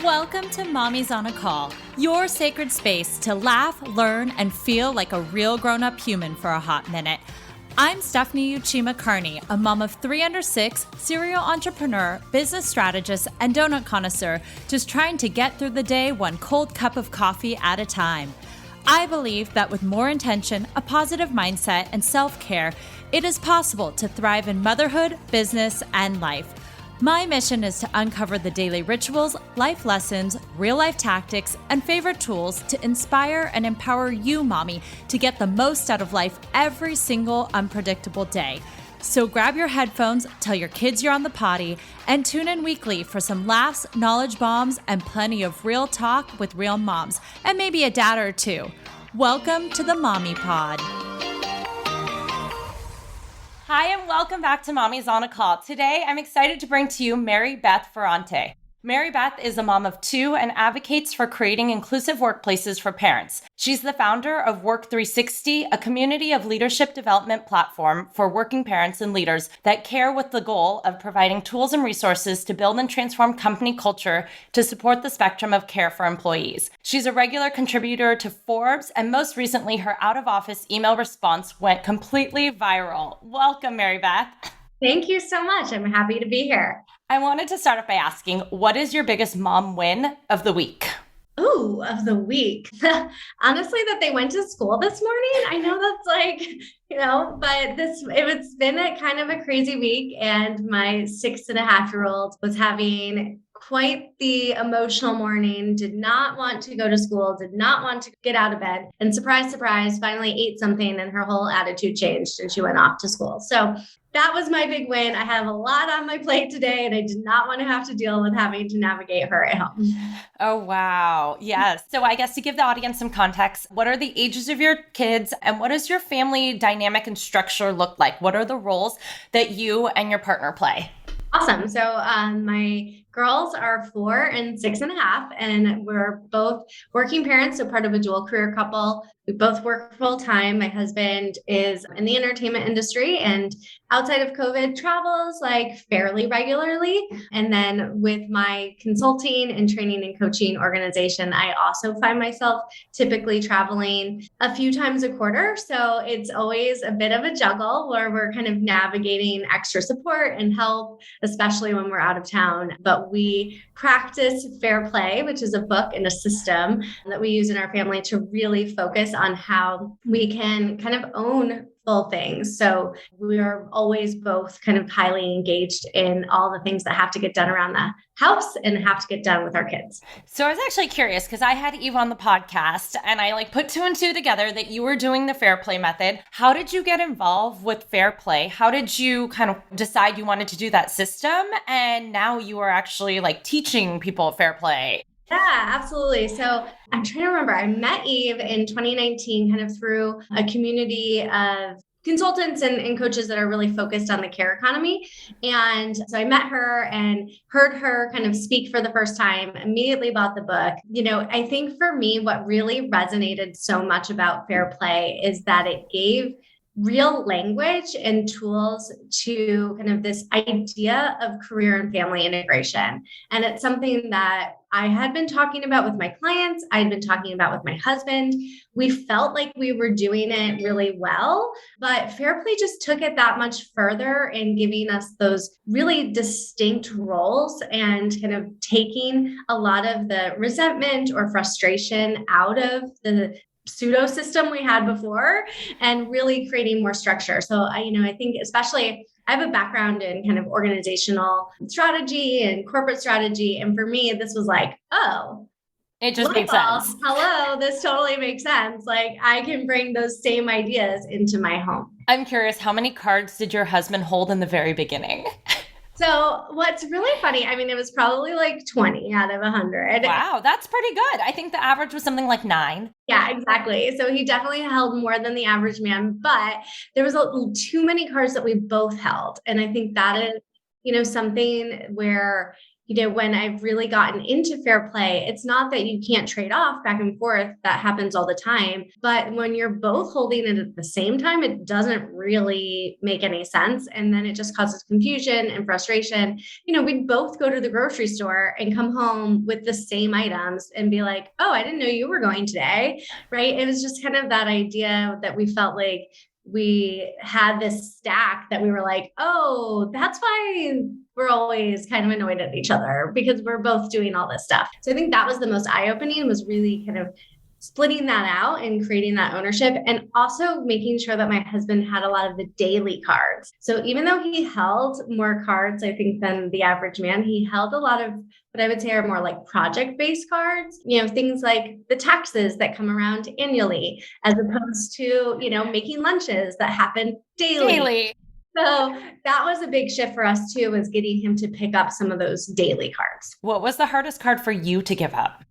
Welcome to Mommy's on a Call, your sacred space to laugh, learn, and feel like a real grown-up human for a hot minute. I'm Stephanie Uchima Carney, a mom of 3 under 6, serial entrepreneur, business strategist, and donut connoisseur, just trying to get through the day one cold cup of coffee at a time. I believe that with more intention, a positive mindset, and self-care, it is possible to thrive in motherhood, business, and life. My mission is to uncover the daily rituals, life lessons, real-life tactics, and favorite tools to inspire and empower you, mommy, to get the most out of life every single unpredictable day. So grab your headphones, tell your kids you're on the potty, and tune in weekly for some laughs, knowledge bombs, and plenty of real talk with real moms, and maybe a dad or two. Welcome to the Mommy Pod. Hi, and welcome back to Mommy's on a Call. Today, I'm excited to bring to you Mary Beth Ferrante. Mary Beth is a mom of 2 and advocates for creating inclusive workplaces for parents. She's the founder of WRK 360, a community of leadership development platform for working parents and leaders that care with the goal of providing tools and resources to build and transform company culture to support the spectrum of care for employees. She's a regular contributor to Forbes, and most recently, her out-of-office email response went completely viral. Welcome, Mary Beth. Thank you so much. I'm happy to be here. I wanted to start off by asking, what is your biggest mom win of the week? Ooh, of the week. Honestly, that they went to school this morning. I know that's but it's been a kind of a crazy week, and my 6.5-year-old was having quite the emotional morning, did not want to go to school, did not want to get out of bed, and surprise, surprise, finally ate something and her whole attitude changed and she went off to school. So that was my big win. I have a lot on my plate today, and I did not want to have to deal with having to navigate her at home. Oh, wow. Yes. So I guess to give the audience some context, what are the ages of your kids and what does your family dynamic and structure look like? What are the roles that you and your partner play? Awesome. So my girls are 4 and 6.5, and we're both working parents, so part of a dual career couple. We both work full time. My husband is in the entertainment industry and outside of COVID travels like fairly regularly. And then with my consulting and training and coaching organization, I also find myself typically traveling a few times a quarter. So it's always a bit of a juggle where we're kind of navigating extra support and help, especially when we're out of town. But we practice fair play, which is a book and a system that we use in our family to really focus on how we can kind of own full things. So we are always both kind of highly engaged in all the things that have to get done around the house and have to get done with our kids. So I was actually curious because I had Eve on the podcast and I put 2 and 2 together that you were doing the fair play method. How did you get involved with fair play? How did you kind of decide you wanted to do that system? And now you are actually teaching people fair play. Yeah, absolutely. So I'm trying to remember, I met Eve in 2019 kind of through a community of consultants and coaches that are really focused on the care economy. And so I met her and heard her kind of speak for the first time, immediately bought the book. I think for me, what really resonated so much about fair play is that it gave real language and tools to kind of this idea of career and family integration. And it's something that I had been talking about with my clients. I had been talking about with my husband. We felt like we were doing it really well, but fair play just took it that much further in giving us those really distinct roles and kind of taking a lot of the resentment or frustration out of the pseudo system we had before and really creating more structure. So I think especially I have a background in kind of organizational strategy and corporate strategy. And for me, this was it just makes sense. Hello, this totally makes sense. I can bring those same ideas into my home. I'm curious, how many cards did your husband hold in the very beginning? So what's really funny, it was probably 20 out of 100. Wow, that's pretty good. I think the average was something like 9. Yeah, exactly. So he definitely held more than the average man, but there was too many cards that we both held. And I think that is, something where, when I've really gotten into fair play, it's not that you can't trade off back and forth. That happens all the time. But when you're both holding it at the same time, it doesn't really make any sense. And then it just causes confusion and frustration. We'd both go to the grocery store and come home with the same items and be like, oh, I didn't know you were going today. Right. It was just kind of that idea that we felt like we had this stack that we were like, oh, that's why we're always kind of annoyed at each other, because we're both doing all this stuff. So I think that was the most eye-opening, was really kind of splitting that out and creating that ownership, and also making sure that my husband had a lot of the daily cards. So even though he held more cards, I think, than the average man, he held a lot of what I would say are more like project-based cards, things like the taxes that come around annually, as opposed to, making lunches that happen daily. So that was a big shift for us too, was getting him to pick up some of those daily cards. What was the hardest card for you to give up?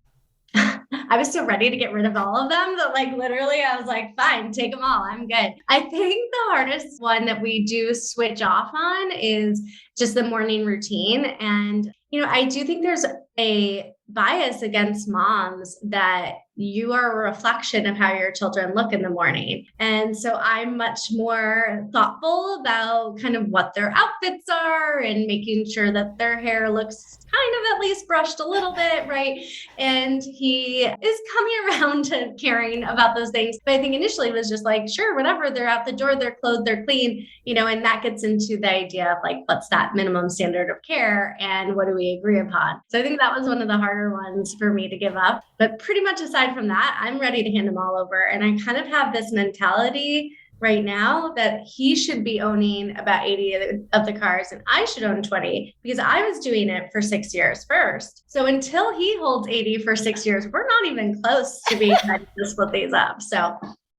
I was so ready to get rid of all of them that literally I was like, fine, take them all. I'm good. I think the hardest one that we do switch off on is just the morning routine. And, I do think there's a bias against moms that you are a reflection of how your children look in the morning. And so I'm much more thoughtful about kind of what their outfits are and making sure that their hair looks kind of at least brushed a little bit, right? And he is coming around to caring about those things. But I think initially it was just like, sure, whatever, they're out the door, they're clothed, they're clean, and that gets into the idea of what's that minimum standard of care and what do we agree upon? So I think that was one of the harder ones for me to give up. But pretty much aside from that, I'm ready to hand them all over. And I kind of have this mentality right now that he should be owning about 80 of the cars and I should own 20, because I was doing it for 6 years first. So until he holds 80 for 6 years, we're not even close to being ready to split these up. So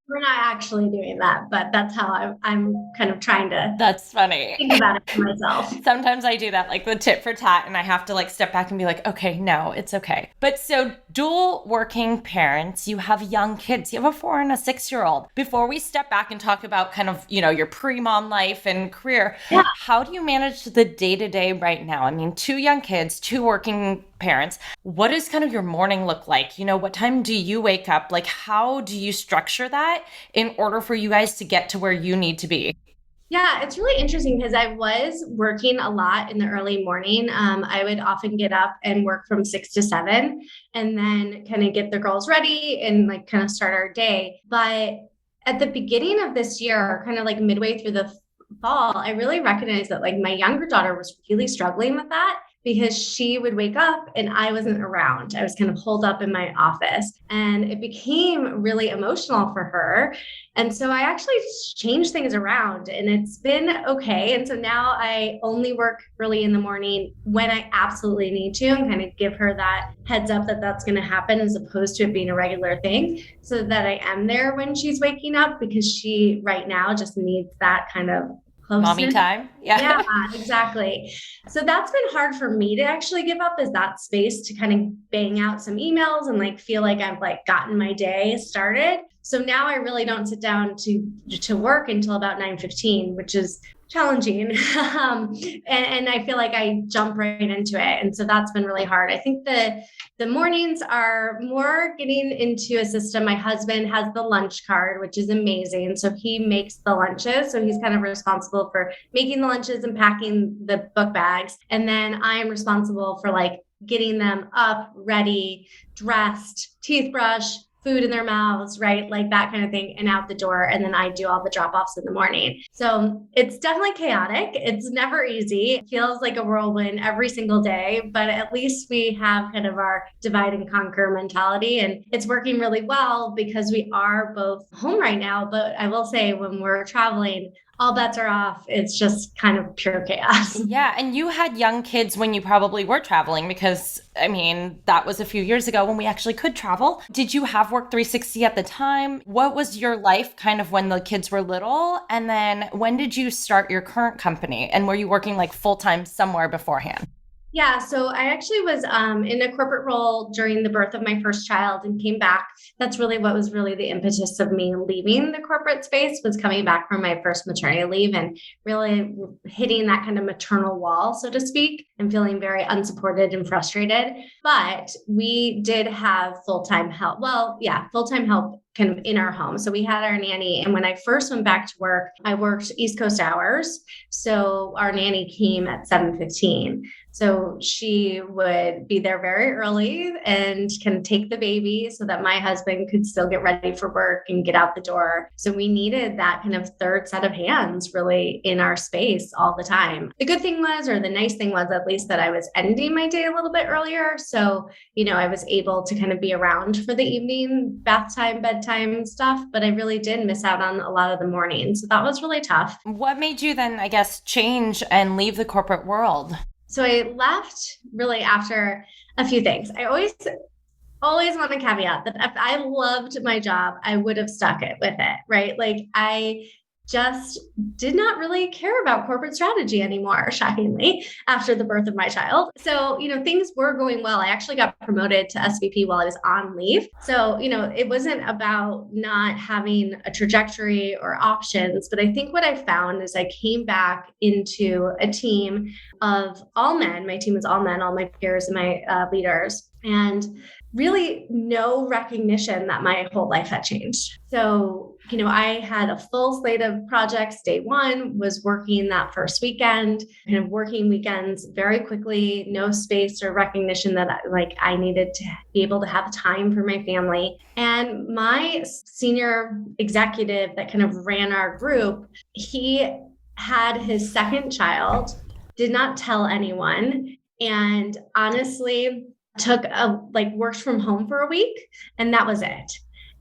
we're not actually doing that, but that's how I'm kind of trying to. That's funny. Think about it for myself. Sometimes I do that, like the tit for tat, and I have to step back and be like, okay, no, it's okay. But so dual working parents, you have young kids, you have a 4 and a 6-year-old. Before we step back and talk about kind of, your pre-mom life and career, How do you manage the day-to-day right now? I mean, 2 young kids, 2 working parents. What does kind of your morning look like? What time do you wake up? How do you structure that in order for you guys to get to where you need to be? Yeah, it's really interesting because I was working a lot in the early morning. I would often get up and work from 6 to 7 and then kind of get the girls ready and kind of start our day. But at the beginning of this year, kind of midway through the fall, I really recognized that my younger daughter was really struggling with that, because she would wake up and I wasn't around. I was kind of holed up in my office, and it became really emotional for her. And so I actually changed things around, and it's been okay. And so now I only work really in the morning when I absolutely need to, and kind of give her that heads up that that's going to happen, as opposed to it being a regular thing, so that I am there when she's waking up, because she right now just needs that kind of closeness. Mommy time. Yeah, exactly. So that's been hard for me to actually give up, is that space to kind of bang out some emails and feel like I've gotten my day started. So now I really don't sit down to work until about 9:15, which is challenging. And I feel like I jump right into it. And so that's been really hard. I think the mornings are more getting into a system. My husband has the lunch card, which is amazing. So he makes the lunches. So he's kind of responsible for making the lunches and packing the book bags. And then I am responsible for getting them up, ready, dressed, teeth brush, food in their mouths, right? That kind of thing, and out the door. And then I do all the drop-offs in the morning. So it's definitely chaotic. It's never easy. It feels like a whirlwind every single day, but at least we have kind of our divide and conquer mentality. And it's working really well because we are both home right now. But I will say, when we're traveling, all bets are off. It's just kind of pure chaos. Yeah. And you had young kids when you probably were traveling, because that was a few years ago when we actually could travel. Did you have Work 360 at the time? What was your life kind of when the kids were little? And then when did you start your current company? And were you working full-time somewhere beforehand? Yeah, so I actually was in a corporate role during the birth of my first child and came back. That's really what was really the impetus of me leaving the corporate space, was coming back from my first maternity leave and really hitting that kind of maternal wall, so to speak, and feeling very unsupported and frustrated. But we did have full-time help. Well, yeah, full-time help kind of in our home. So we had our nanny. And when I first went back to work, I worked East Coast hours. So our nanny came at 7:15. So she would be there very early and can take the baby so that my husband could still get ready for work and get out the door. So we needed that kind of third set of hands really in our space all the time. The good thing was, or the nice thing was at least, that I was ending my day a little bit earlier. So, I was able to kind of be around for the evening, bath time, bedtime stuff, but I really did miss out on a lot of the morning. So that was really tough. What made you then, I guess, change and leave the corporate world? So I left really after a few things. I always want to caveat that if I loved my job, I would have stuck it with it, right? Like I just did not really care about corporate strategy anymore, shockingly, after the birth of my child. So, things were going well. I actually got promoted to SVP while I was on leave. So, it wasn't about not having a trajectory or options. But I think what I found is I came back into a team of all men. My team is all men, all my peers and my leaders. And really no recognition that my whole life had changed. So, I had a full slate of projects. Day one was working that first weekend, kind of working weekends very quickly, no space or recognition that I needed to be able to have time for my family. And my senior executive that kind of ran our group, he had his second child, did not tell anyone. And honestly, worked from home for a week, and that was it.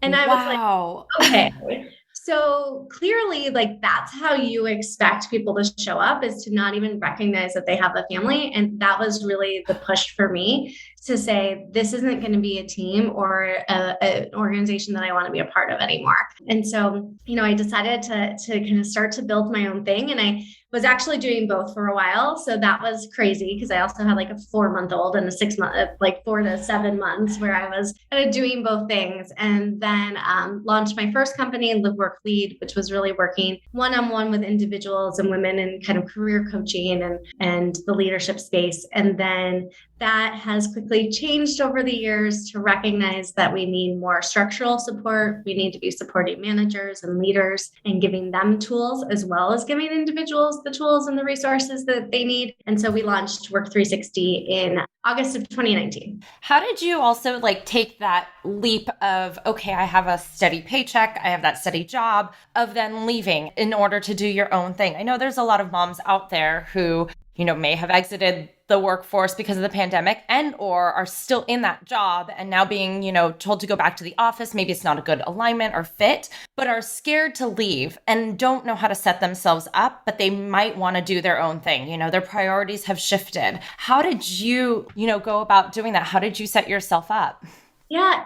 And I was like, okay, so clearly that's how you expect people to show up, is to not even recognize that they have a family. And that was really the push for me to say, this isn't going to be a team or an organization that I want to be a part of anymore. And so, I decided to kind of start to build my own thing. And I was actually doing both for a while. So that was crazy because I also had a 4-month-old and a 6-month, 4 to 7 months where I was kind of doing both things. And then launched my first company, Live Work Lead, which was really working one-on-one with individuals and women in kind of career coaching and the leadership space. And then that has quickly changed over the years to recognize that we need more structural support. We need to be supporting managers and leaders and giving them tools, as well as giving individuals the tools and the resources that they need. And so we launched Work 360 in August of 2019. How did you also take that leap of, okay, I have a steady paycheck, I have that steady job, of then leaving in order to do your own thing? I know there's a lot of moms out there who, may have exited the workforce because of the pandemic and or are still in that job and now being, told to go back to the office. Maybe it's not a good alignment or fit, but are scared to leave and don't know how to set themselves up, but they might want to do their own thing. Their priorities have shifted. How did you, go about doing that? How did you set yourself up? Yeah,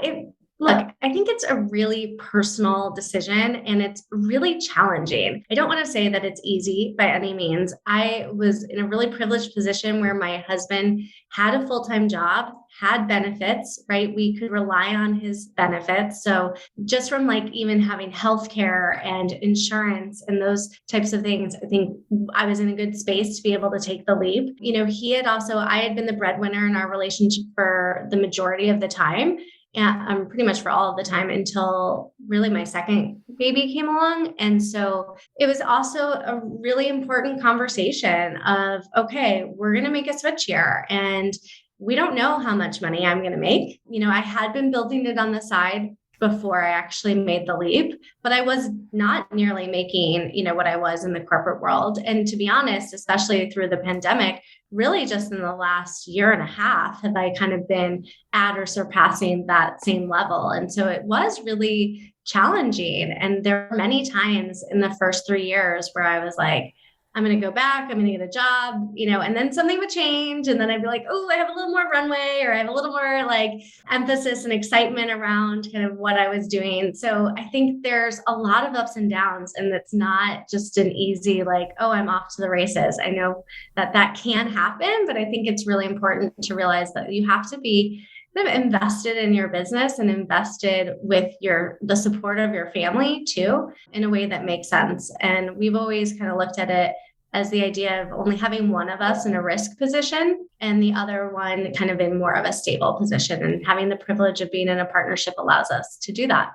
Look, I think it's a really personal decision and it's really challenging. I don't want to say that it's easy by any means. I was in a really privileged position where my husband had a full-time job, had benefits, right? We could rely on his benefits. So just from even having healthcare and insurance and those types of things, I think I was in a good space to be able to take the leap. I had been the breadwinner in our relationship for the majority of the time. And pretty much for all of the time until really my second baby came along. And so it was also a really important conversation of, okay, we're going to make a switch here. And we don't know how much money I'm going to make. I had been building it on the side before I actually made the leap, but I was not nearly making, what I was in the corporate world. And to be honest, especially through the pandemic, really just in the last year and a half have I kind of been at or surpassing that same level. And so it was really challenging. And there were many times in the first 3 years where I was like, I'm going to go back, I'm going to get a job, and then something would change. And then I'd be like, oh, I have a little more runway, or I have a little more like emphasis and excitement around kind of what I was doing. So I think there's a lot of ups and downs, and it's not just an easy, like, oh, I'm off to the races. I know that can happen, but I think it's really important to realize that you have to be kind of invested in your business and invested with the support of your family too, in a way that makes sense. And we've always kind of looked at it as the idea of only having one of us in a risk position and the other one kind of in more of a stable position. And having the privilege of being in a partnership allows us to do that.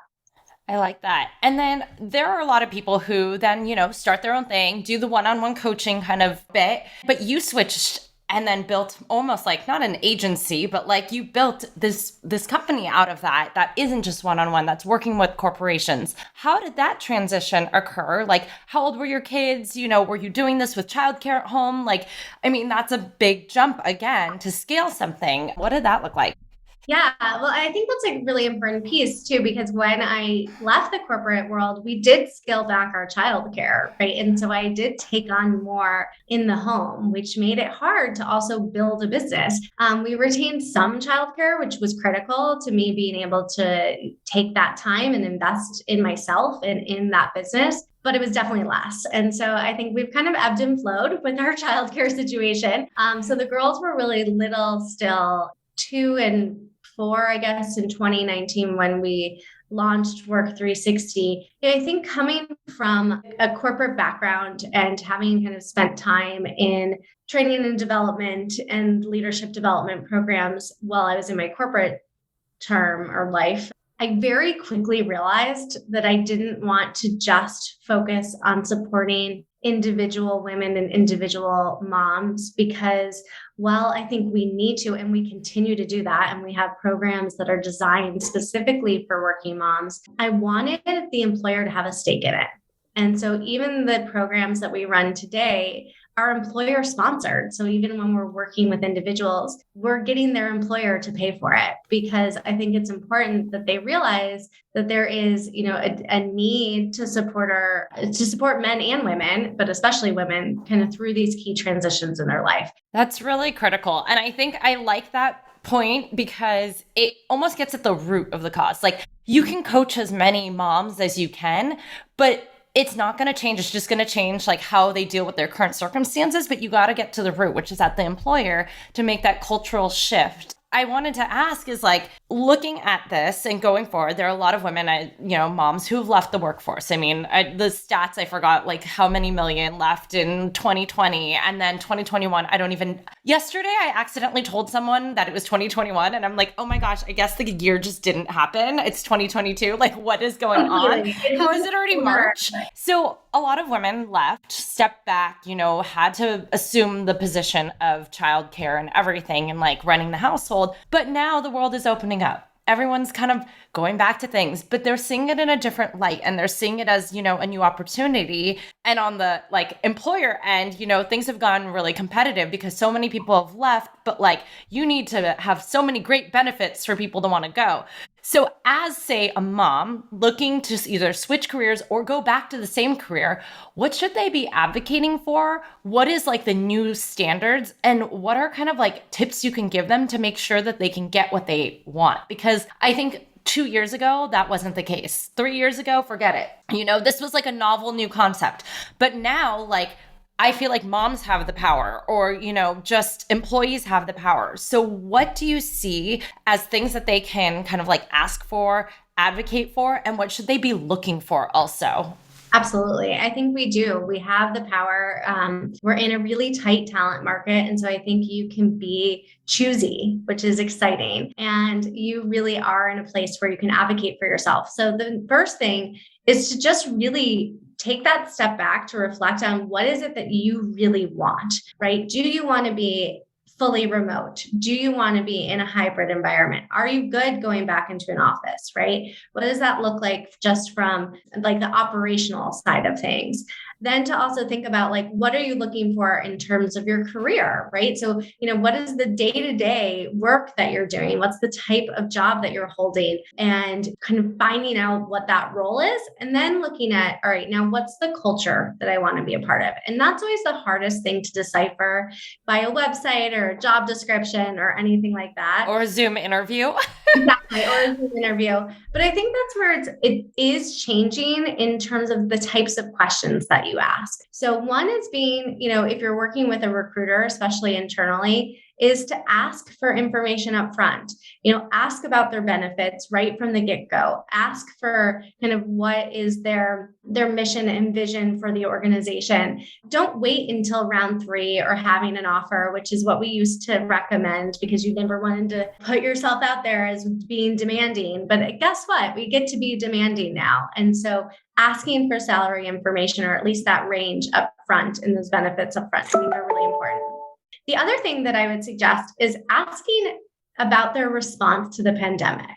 I like that. And then there are a lot of people who then, start their own thing, do the one-on-one coaching kind of bit, but you switched and then built almost like not an agency, but like you built this company out of that isn't just one-on-one, that's working with corporations. How did that transition occur? Like, how old were your kids? Were you doing this with childcare at home? Like, I mean, that's a big jump again to scale something. What did that look like? Yeah, well, I think that's a really important piece too, because when I left the corporate world, we did scale back our childcare, right? And so I did take on more in the home, which made it hard to also build a business. We retained some childcare, which was critical to me being able to take that time and invest in myself and in that business. But it was definitely less. And so I think we've kind of ebbed and flowed with our childcare situation. So the girls were really little still, 2 and 4, I guess, in 2019 when we launched WRK 360. I think coming from a corporate background and having kind of spent time in training and development and leadership development programs while I was in my corporate term or life, I very quickly realized that I didn't want to just focus on supporting individual women and individual moms, because while I think we need to, and we continue to do that, and we have programs that are designed specifically for working moms, I wanted the employer to have a stake in it. And so even the programs that we run today are employer sponsored. So even when we're working with individuals, we're getting their employer to pay for it, because I think it's important that they realize that there is, a need to support men and women, but especially women, kind of through these key transitions in their life. That's really critical. And I think I like that point because it almost gets at the root of the cause. Like, you can coach as many moms as you can, but it's not going to change. It's just going to change like how they deal with their current circumstances, but you got to get to the root, which is at the employer, to make that cultural shift. I wanted to ask is like, looking at this and going forward, there are a lot of women, moms who've left the workforce. I mean, the stats, I forgot like how many million left in 2020 and then 2021. Yesterday I accidentally told someone that it was 2021 and I'm like, oh my gosh, I guess the year just didn't happen. It's 2022. Like, what is going on? How is it already March? So a lot of women left, stepped back, had to assume the position of childcare and everything and like running the household. But now the world is opening up. Everyone's kind of going back to things, but they're seeing it in a different light and they're seeing it as, a new opportunity. And on the like employer end, things have gotten really competitive because so many people have left, but like you need to have so many great benefits for people to want to go. So as, say, a mom looking to either switch careers or go back to the same career, what should they be advocating for? What is like the new standards? And what are kind of like tips you can give them to make sure that they can get what they want? Because I think 2 years ago, that wasn't the case. 3 years ago, forget it. This was like a novel new concept. But now, like, I feel like moms have the power or, just employees have the power. So what do you see as things that they can kind of like ask for, advocate for, and what should they be looking for also? Absolutely. I think we do. We have the power. We're in a really tight talent market. And so I think you can be choosy, which is exciting. And you really are in a place where you can advocate for yourself. So the first thing is to just really take that step back to reflect on what is it that you really want, right? Do you want to be fully remote? Do you want to be in a hybrid environment? Are you good going back into an office, right? What does that look like just from like the operational side of things? Then to also think about like, what are you looking for in terms of your career, right? So, what is the day-to-day work that you're doing? What's the type of job that you're holding, and kind of finding out what that role is. And then looking at, all right, now what's the culture that I want to be a part of? And that's always the hardest thing to decipher by a website or a job description or anything like that. Or a Zoom interview. Exactly, or a Zoom interview. But I think that's where it is changing in terms of the types of questions that you ask. So one is being, if you're working with a recruiter, especially internally, is to ask for information up front. Ask about their benefits right from the get-go. Ask for kind of what is their mission and vision for the organization. Don't wait until round 3 or having an offer, which is what we used to recommend because you never wanted to put yourself out there as being demanding. But guess what? We get to be demanding now. And so asking for salary information, or at least that range up front and those benefits up front, I think are really important. The other thing that I would suggest is asking about their response to the pandemic.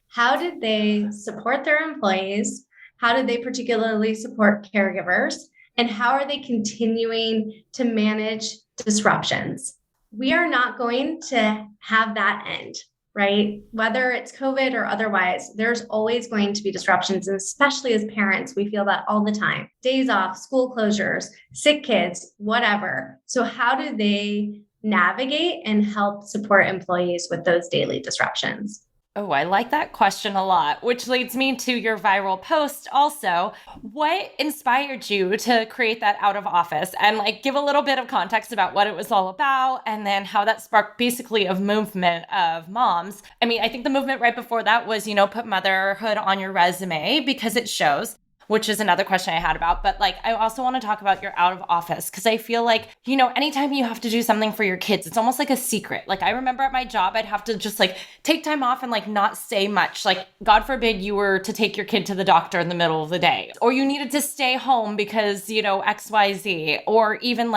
How did they support their employees? How did they particularly support caregivers? And how are they continuing to manage disruptions? We are not going to have that end, right? Whether it's COVID or otherwise, there's always going to be disruptions. And especially as parents, we feel that all the time. Days off, school closures, sick kids, whatever. So how do they navigate and help support employees with those daily disruptions? Oh, I like that question a lot, which leads me to your viral post also. What inspired you to create that out of office, and give a little bit of context about what it was all about, and then how that sparked basically a movement of moms? I mean, I think the movement right before that was, put motherhood on your resume because it shows, which is another question I had about. But I also want to talk about your out of office, because I feel like, anytime you have to do something for your kids, it's almost like a secret. I remember at my job, I'd have to just take time off and not say much. God forbid you were to take your kid to the doctor in the middle of the day, or you needed to stay home because, XYZ, or even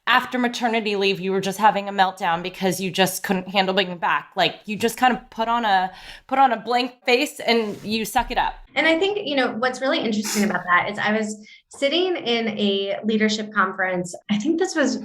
after maternity leave, you were just having a meltdown because you just couldn't handle being back. You just kind of put on a blank face and you suck it up. And I think, what's really interesting about that is I was sitting in a leadership conference. I think this was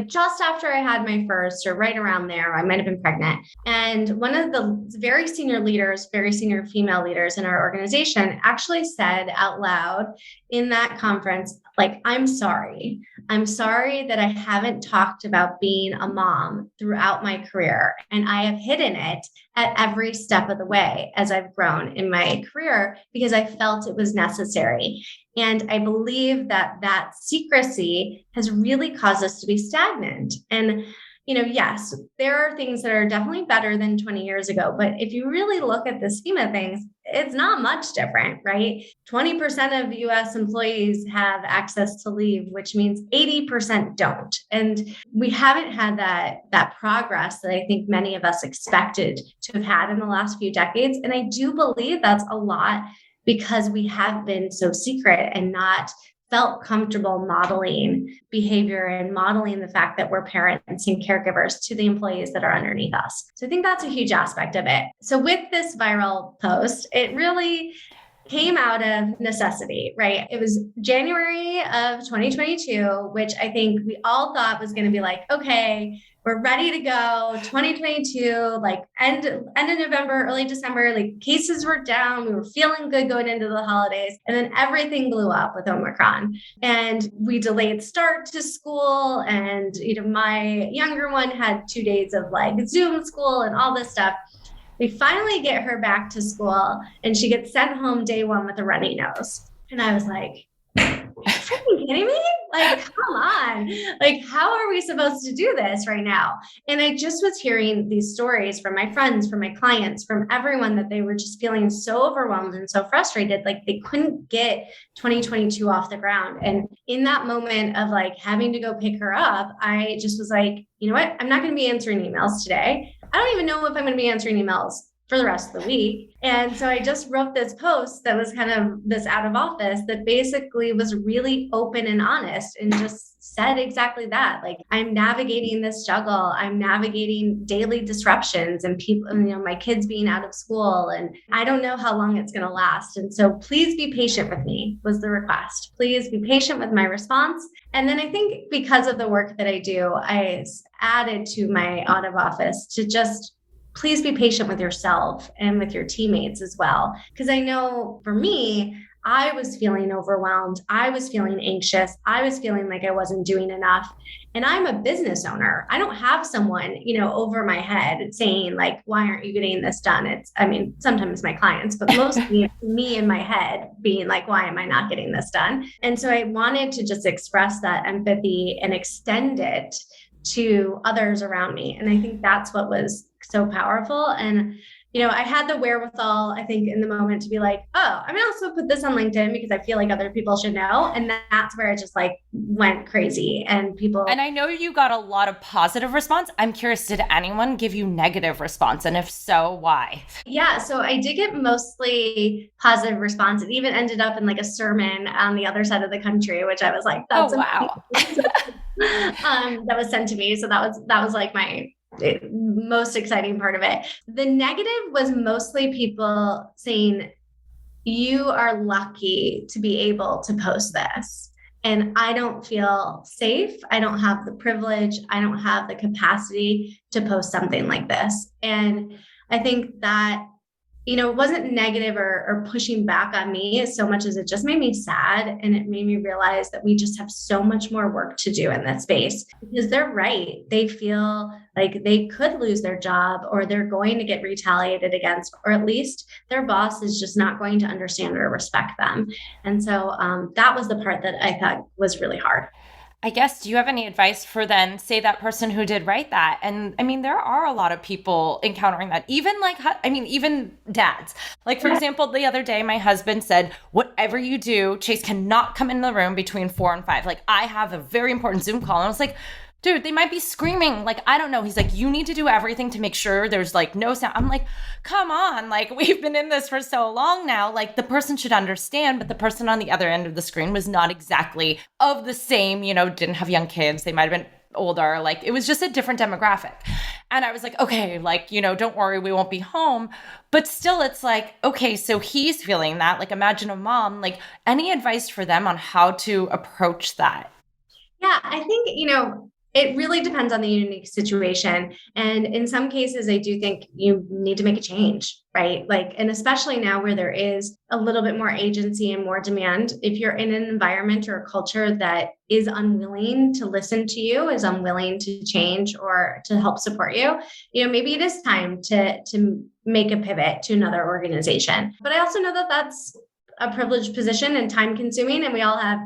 just after I had my first, or right around there. I might have been pregnant. And one of the very senior leaders, very senior female leaders in our organization actually said out loud in that conference, I'm sorry. I'm sorry that I haven't talked about being a mom throughout my career. And I have hidden it at every step of the way as I've grown in my career because I felt it was necessary. And I believe that secrecy has really caused us to be stagnant. And, yes, there are things that are definitely better than 20 years ago. But if you really look at the scheme of things, it's not much different, right? 20% of US employees have access to leave, which means 80% don't. And we haven't had that progress that I think many of us expected to have had in the last few decades. And I do believe that's a lot because we have been so secret and not felt comfortable modeling behavior and modeling the fact that we're parents and caregivers to the employees that are underneath us. So I think that's a huge aspect of it. So with this viral post, it really came out of necessity, right? It was January of 2022, which I think we all thought was going to be okay, we're ready to go. 2022, end of November, early December, cases were down. We were feeling good going into the holidays. And then everything blew up with Omicron. And we delayed start to school. And, my younger one had 2 days of Zoom school and all this stuff. We finally get her back to school and she gets sent home day 1 with a runny nose. And I was like, are you freaking kidding me? Come on. How are we supposed to do this right now? And I just was hearing these stories from my friends, from my clients, from everyone that they were just feeling so overwhelmed and so frustrated. They couldn't get 2022 off the ground. And in that moment of having to go pick her up, I just was you know what? I'm not going to be answering emails today. I don't even know if I'm going to be answering emails for the rest of the week. And so I just wrote this post that was kind of this out of office that basically was really open and honest and just said exactly that. Like, I'm navigating this juggle. I'm navigating daily disruptions and people, my kids being out of school, and I don't know how long it's going to last. And so please be patient with me was the request. Please be patient with my response. And then I think because of the work that I do, I added to my out of office to just please be patient with yourself and with your teammates as well. Because I know for me, I was feeling overwhelmed. I was feeling anxious. I was feeling like I wasn't doing enough. And I'm a business owner. I don't have someone, over my head saying like, why aren't you getting this done? Sometimes my clients, but mostly me in my head being like, why am I not getting this done? And so I wanted to just express that empathy and extend it to others around me. And I think that's what was so powerful. And I had the wherewithal, I think, in the moment to be like, oh, I'm going to also put this on LinkedIn because I feel like other people should know. And that's where I just like went crazy and people. And I know you got a lot of positive response. I'm curious, did anyone give you negative response? And if so, why? Yeah. So I did get mostly positive response. It even ended up in like a sermon on the other side of the country, which I was like, that's wow. That was sent to me. So that was like my most exciting part of it. The negative was mostly people saying, you are lucky to be able to post this. And I don't feel safe. I don't have the privilege. I don't have the capacity to post something like this. And I think that, it wasn't negative or pushing back on me so much as it just made me sad. And it made me realize that we just have so much more work to do in that space because they're right. They feel like they could lose their job or they're going to get retaliated against, or at least their boss is just not going to understand or respect them. And so that was the part that I thought was really hard. I guess, do you have any advice for then, say, that person who did write that? And I mean, there are a lot of people encountering that, even dads. Like, for example, the other day, my husband said, whatever you do, Chase cannot come in the room between 4 and 5. Like, I have a very important Zoom call. And I was like, dude, they might be screaming. Like, I don't know. He's like, you need to do everything to make sure there's like no sound. I'm like, come on. Like, we've been in this for so long now. Like, the person should understand, but the person on the other end of the screen was not exactly of the same, didn't have young kids. They might've been older. Like, it was just a different demographic. And I was like, okay, like, don't worry, we won't be home. But still, it's like, okay, so he's feeling that. Like, imagine a mom, like, any advice for them on how to approach that? Yeah, I think, it really depends on the unique situation. And in some cases, I do think you need to make a change, right? Like, and especially now where there is a little bit more agency and more demand, if you're in an environment or a culture that is unwilling to listen to you, is unwilling to change or to help support you, maybe it is time to make a pivot to another organization. But I also know that that's a privileged position and time consuming, and we all have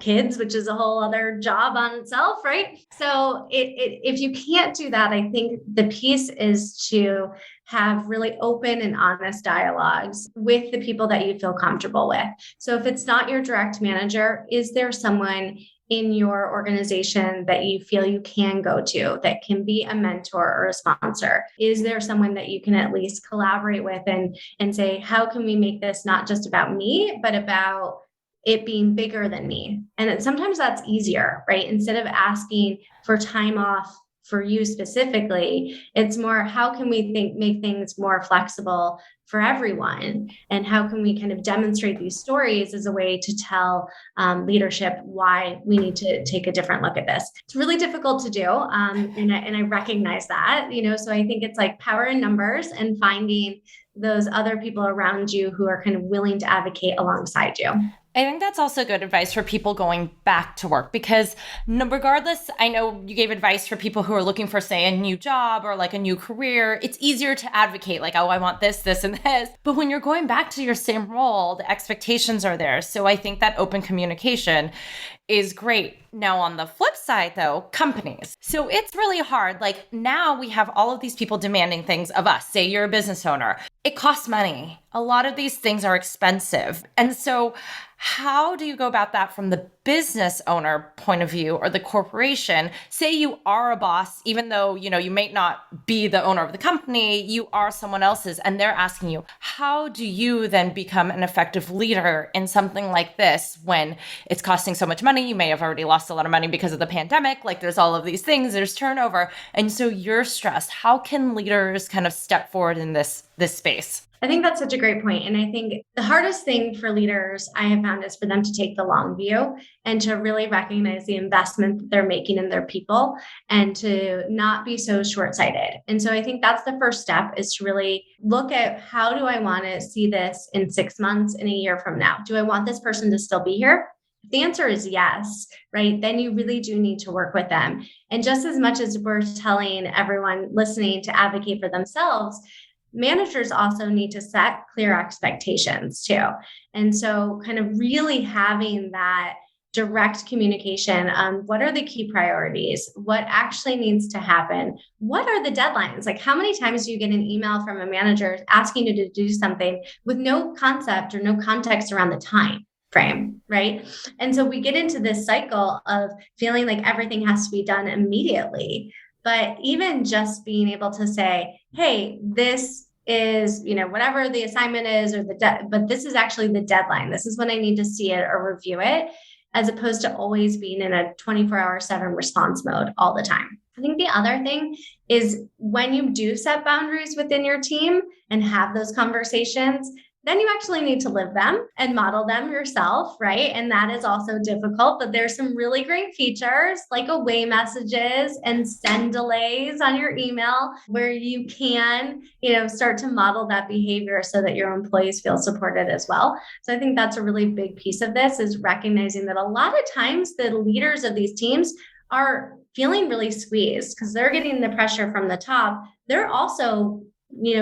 kids, which is a whole other job on itself, right? So if you can't do that, I think the piece is to have really open and honest dialogues with the people that you feel comfortable with. So if it's not your direct manager, is there someone in your organization that you feel you can go to that can be a mentor or a sponsor? Is there someone that you can at least collaborate with and say, how can we make this not just about me, but about it being bigger than me? And sometimes that's easier, right? Instead of asking for time off for you specifically, it's more, how can we make things more flexible for everyone? And how can we kind of demonstrate these stories as a way to tell leadership why we need to take a different look at this? It's really difficult to do. And I recognize that, so I think it's like power in numbers and finding those other people around you who are kind of willing to advocate alongside you. I think that's also good advice for people going back to work because regardless, I know you gave advice for people who are looking for, say, a new job or like a new career. It's easier to advocate like, oh, I want this, this, and this. But when you're going back to your same role, the expectations are there. So I think that open communication is great. Now, on the flip side, though, companies. So it's really hard. Like now we have all of these people demanding things of us. Say you're a business owner. It costs money. A lot of these things are expensive. And so how do you go about that from the business owner point of view or the corporation, say you are a boss, even though, you may not be the owner of the company, you are someone else's, and they're asking you, how do you then become an effective leader in something like this when it's costing so much money? You may have already lost a lot of money because of the pandemic. Like there's all of these things, there's turnover. And so you're stressed. How can leaders kind of step forward in this space? I think that's such a great point. And I think the hardest thing for leaders I have found is for them to take the long view and to really recognize the investment that they're making in their people and to not be so short-sighted. And so I think that's the first step, is to really look at, how do I want to see this in 6 months, in a year from now? Do I want this person to still be here? If the answer is yes, right, then you really do need to work with them. And just as much as we're telling everyone listening to advocate for themselves, managers also need to set clear expectations too. And so kind of really having that direct communication on what are the key priorities, what actually needs to happen, what are the deadlines? Like, how many times do you get an email from a manager asking you to do something with no concept or no context around the time frame, right? And so we get into this cycle of feeling like everything has to be done immediately. But even just being able to say, hey, this is, whatever the assignment is, or but this is actually the deadline. This is when I need to see it or review it, as opposed to always being in a 24/7 response mode all the time. I think the other thing is, when you do set boundaries within your team and have those conversations, then you actually need to live them and model them yourself, right? And that is also difficult, but there's some really great features like away messages and send delays on your email, where you can, start to model that behavior so that your employees feel supported as well. So I think that's a really big piece of this, is recognizing that a lot of times the leaders of these teams are feeling really squeezed because they're getting the pressure from the top. They're also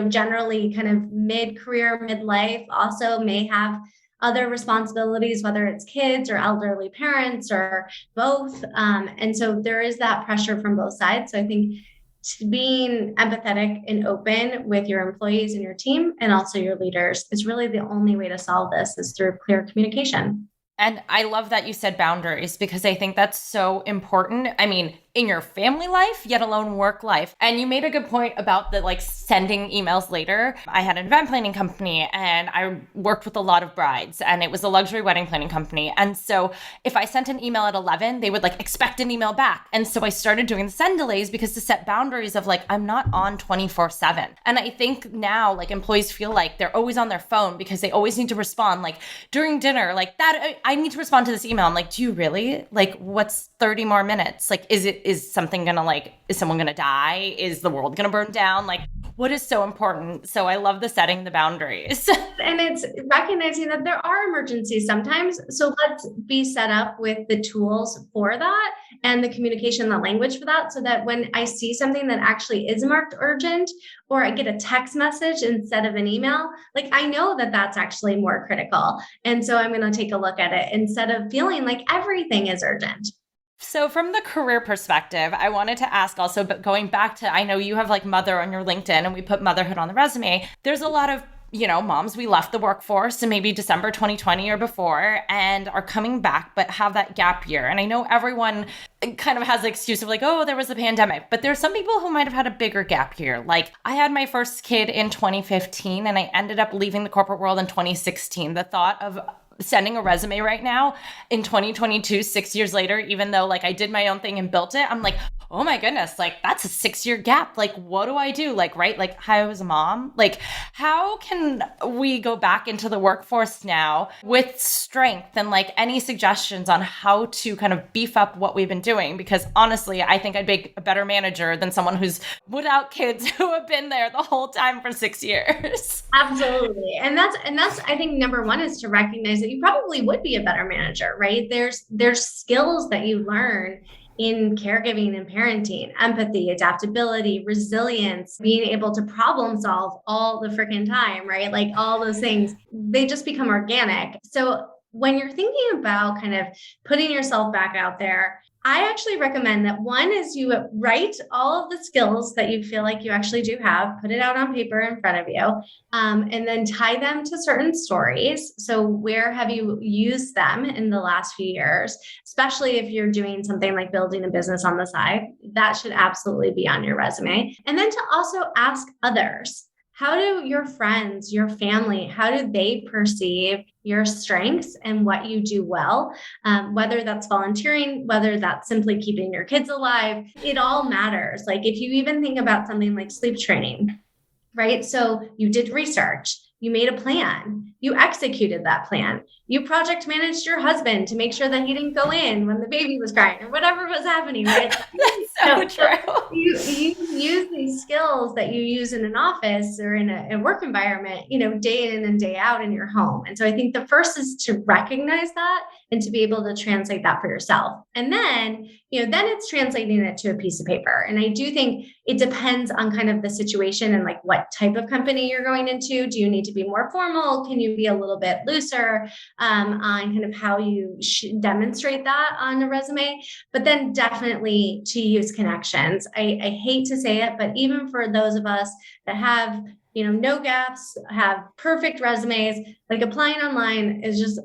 generally kind of mid-career, midlife, also may have other responsibilities, whether it's kids or elderly parents or both. And so there is that pressure from both sides. So I think being empathetic and open with your employees and your team and also your leaders is really the only way to solve this, is through clear communication. And I love that you said boundaries, because I think that's so important. I mean, in your family life, yet alone work life. And you made a good point about the sending emails later. I had an event planning company and I worked with a lot of brides, and it was a luxury wedding planning company. And so if I sent an email at 11, they would expect an email back. And so I started doing the send delays, because to set boundaries of I'm not on 24/7. And I think now employees feel like they're always on their phone because they always need to respond during dinner, that I need to respond to this email. I'm do you really? What's 30 more minutes? Is something gonna is someone gonna die? Is the world gonna burn down? What is so important? So I love the setting the boundaries. And it's recognizing that there are emergencies sometimes. So let's be set up with the tools for that and the communication, the language for that, so that when I see something that actually is marked urgent, or I get a text message instead of an email, I know that that's actually more critical. And so I'm going to take a look at it instead of feeling like everything is urgent. So from the career perspective, I wanted to ask also, but going back to, I know you have mother on your LinkedIn and we put motherhood on the resume. There's a lot of, moms, we left the workforce in maybe December 2020 or before and are coming back, but have that gap year. And I know everyone kind of has the excuse of oh, there was a pandemic, but there's some people who might have had a bigger gap year. I had my first kid in 2015 and I ended up leaving the corporate world in 2016. The thought of sending a resume right now in 2022, 6 years later, even though I did my own thing and built it, I'm oh my goodness, that's a 6-year gap. What do I do? Right? Hi, I was a mom. How can we go back into the workforce now with strength, and any suggestions on how to kind of beef up what we've been doing? Because honestly, I think I'd be a better manager than someone who's without kids who have been there the whole time for 6 years. Absolutely. And that's, I think, number one is to recognize that you probably would be a better manager, right? There's skills that you learn in caregiving and parenting: empathy, adaptability, resilience, being able to problem solve all the freaking time, right? All those things, they just become organic. So when you're thinking about kind of putting yourself back out there, I actually recommend that one is you write all of the skills that you feel like you actually do have, put it out on paper in front of you, and then tie them to certain stories. So where have you used them in the last few years, especially if you're doing something like building a business on the side? That should absolutely be on your resume. And then to also ask others. How do your friends, your family, how do they perceive your strengths and what you do well? Whether that's volunteering, whether that's simply keeping your kids alive, it all matters. Like if you even think about something like sleep training, right? So you did research, you made a plan, you executed that plan, you project managed your husband to make sure that he didn't go in when the baby was crying or whatever was happening, right? That's so true. You use these skills that you use in an office or in a work environment, day in and day out in your home. And so I think the first is to recognize that and to be able to translate that for yourself. And then, then it's translating it to a piece of paper. And I do think it depends on kind of the situation and like what type of company you're going into. Do you need to be more formal? Can you be a little bit looser on kind of how you demonstrate that on a resume? But then definitely to use connections. I hate to say it, but even for those of us that have, no gaps, have perfect resumes, like applying online is just,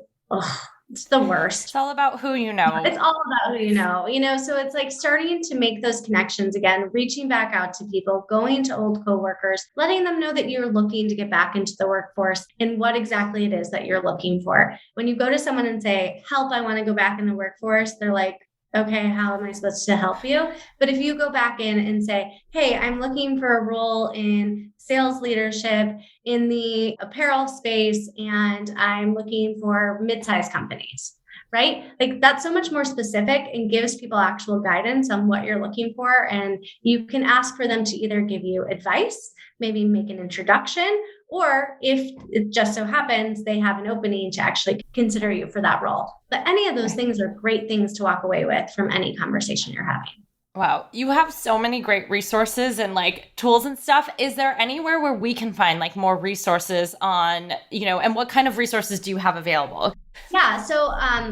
it's the worst. It's all about who you know. It's all about who you know, so it's like starting to make those connections again, reaching back out to people, going to old coworkers, letting them know that you're looking to get back into the workforce and what exactly it is that you're looking for. When you go to someone and say, help, I want to go back in the workforce, they're like, okay, how am I supposed to help you? But if you go back in and say, hey, I'm looking for a role in sales leadership in the apparel space, and I'm looking for mid-sized companies, right? Like that's so much more specific and gives people actual guidance on what you're looking for. And you can ask for them to either give you advice, maybe make an introduction, or if it just so happens they have an opening to actually consider you for that role. But any of those things are great things to walk away with from any conversation you're having. Wow. You have so many great resources and like tools and stuff. Is there anywhere where we can find like more resources on, and what kind of resources do you have available? Yeah. So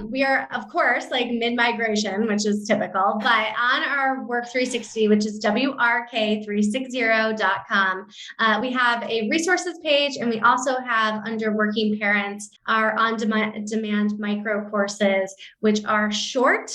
we are, of course, like mid-migration, which is typical, but on our Work 360, which is WRK360.com, we have a resources page, and we also have under Working Parents, our on-demand micro courses, which are short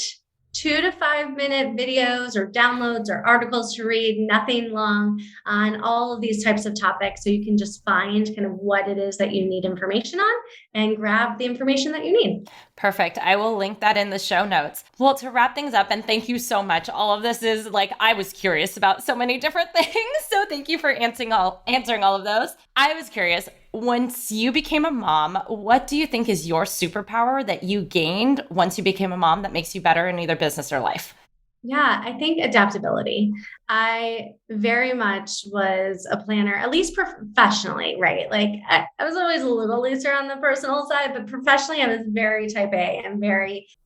2 to 5 minute videos or downloads or articles to read, nothing long, on all of these types of topics. So you can just find kind of what it is that you need information on and grab the information that you need. Perfect. I will link that in the show notes. Well, to wrap things up, and thank you so much. All of this is like, I was curious about so many different things. So thank you for answering all of those. I was curious, once you became a mom, what do you think is your superpower that you gained once you became a mom that makes you better in either business or life? Yeah, I think adaptability. I very much was a planner, at least professionally, right? Like I was always a little looser on the personal side, but professionally, I was very type A and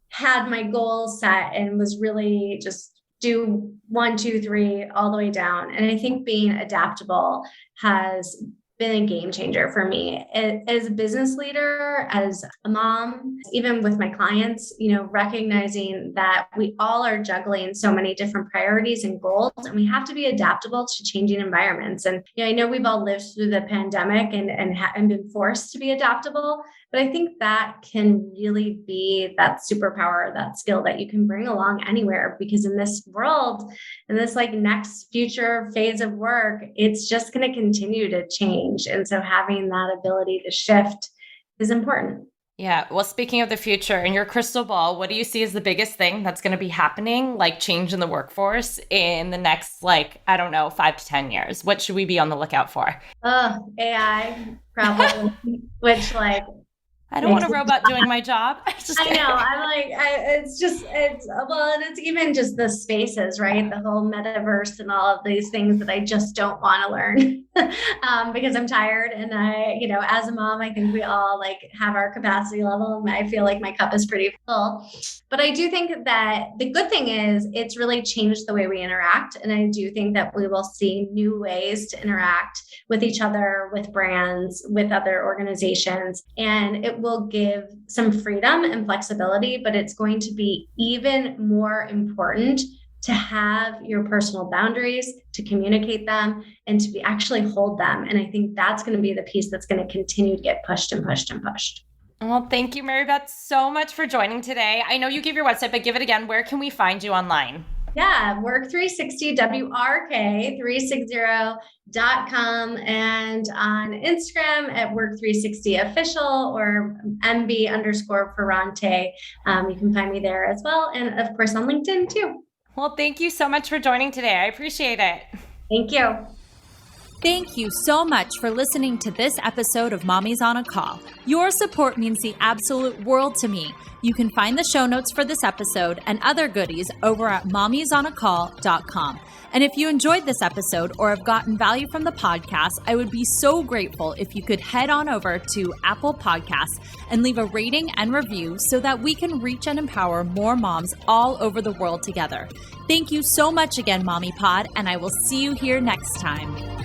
had my goals set and was really just do 1, 2, 3 all the way down. And I think being adaptable has been a game changer for me as a business leader, as a mom, even with my clients, recognizing that we all are juggling so many different priorities and goals, and we have to be adaptable to changing environments. And I know we've all lived through the pandemic and been forced to be adaptable, but I think that can really be that superpower, that skill that you can bring along anywhere, because in this world, in this like next future phase of work, it's just going to continue to change. And so having that ability to shift is important. Yeah. Well, speaking of the future, in your crystal ball, what do you see as the biggest thing that's going to be happening, like change in the workforce in the next, 5 to 10 years? What should we be on the lookout for? AI, probably, which I don't want a robot doing my job. I know. I'm like, and it's even just the spaces, right? The whole metaverse and all of these things that I just don't want to learn because I'm tired. And as a mom, I think we all have our capacity level, and I feel like my cup is pretty full. But I do think that the good thing is it's really changed the way we interact. And I do think that we will see new ways to interact with each other, with brands, with other organizations. And it will give some freedom and flexibility, but it's going to be even more important to have your personal boundaries, to communicate them, and to actually hold them. And I think that's going to be the piece that's going to continue to get pushed and pushed and pushed. Well, thank you, Mary Beth, so much for joining today. I know you gave your website, but give it again. Where can we find you online? Yeah, WRK360, WRK360.com, and on Instagram at WRK360official or MB_Ferrante. You can find me there as well. And of course on LinkedIn too. Well, thank you so much for joining today. I appreciate it. Thank you. Thank you so much for listening to this episode of Mommy's on a Call. Your support means the absolute world to me. You can find the show notes for this episode and other goodies over at mommysonacall.com. And if you enjoyed this episode or have gotten value from the podcast, I would be so grateful if you could head on over to Apple Podcasts and leave a rating and review so that we can reach and empower more moms all over the world together. Thank you so much again, Mommy Pod, and I will see you here next time.